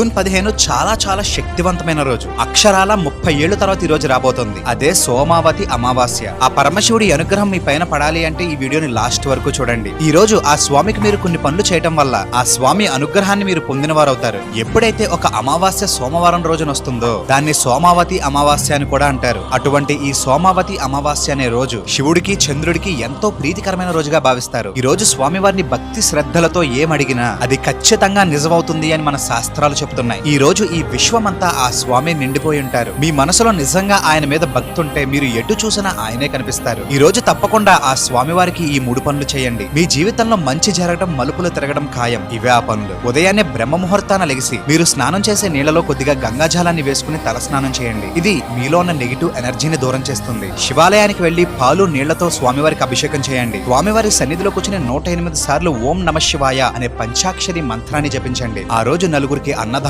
June 15 చాలా చాలా శక్తివంతమైన రోజు. అక్షరాల 30 ఏళ్ల తర్వాత ఈ రోజు రాబోతుంది. అదే సోమావతి అమావాస్య. ఆ పరమశివుడి అనుగ్రహం మీ పైన పడాలి అంటే ఈ వీడియోని లాస్ట్ వరకు చూడండి. ఈ రోజు ఆ స్వామికి మీరు కొన్ని పనులు చేయటం వల్ల ఆ స్వామి అనుగ్రహాన్ని మీరు పొందిన వారు అవుతారు. ఎప్పుడైతే ఒక అమావాస్య సోమవారం రోజున వస్తుందో దాన్ని సోమావతి అమావాస్య అని కూడా అంటారు. అటువంటి ఈ సోమావతి అమావాస్య అనే రోజు శివుడికి చంద్రుడికి ఎంతో ప్రీతికరమైన రోజుగా భావిస్తారు. ఈ రోజు స్వామివారిని భక్తి శ్రద్ధలతో ఏమడిగినా అది ఖచ్చితంగా నిజమవుతుంది అని మన శాస్త్రాలు చెప్తున్నాయి. ఈ రోజు ఈ విశ్వమంతా ఆ స్వామి నిండిపోయి ఉంటారు. మీ మనసులో నిజంగా ఆయన మీద భక్తి ఉంటే మీరు ఎటు చూసినా ఆయనే కనిపిస్తారు. ఈ రోజు తప్పకుండా ఆ స్వామి వారికి ఈ 3 పనులు చేయండి. మీ జీవితంలో మంచి జరగడం, మలుపులు తిరగడం ఖాయం. ఇవే ఆ పనులు. ఉదయాన్నే బ్రహ్మ ముహూర్తాన లెగిసి మీరు స్నానం చేసే నీళ్లలో కొద్దిగా గంగాజలాన్ని వేసుకుని తల స్నానం చేయండి. ఇది మీలో ఉన్న నెగిటివ్ ఎనర్జీని దూరం చేస్తుంది. శివాలయానికి వెళ్లి పాలు నీళ్లతో స్వామివారికి అభిషేకం చేయండి. స్వామివారి సన్నిధిలో కూర్చుని 108 సార్లు ఓం నమ శివాయ అనే పంచాక్షరి మంత్రాన్ని జపించండి. ఆ రోజు నలుగురికి అన్నదానం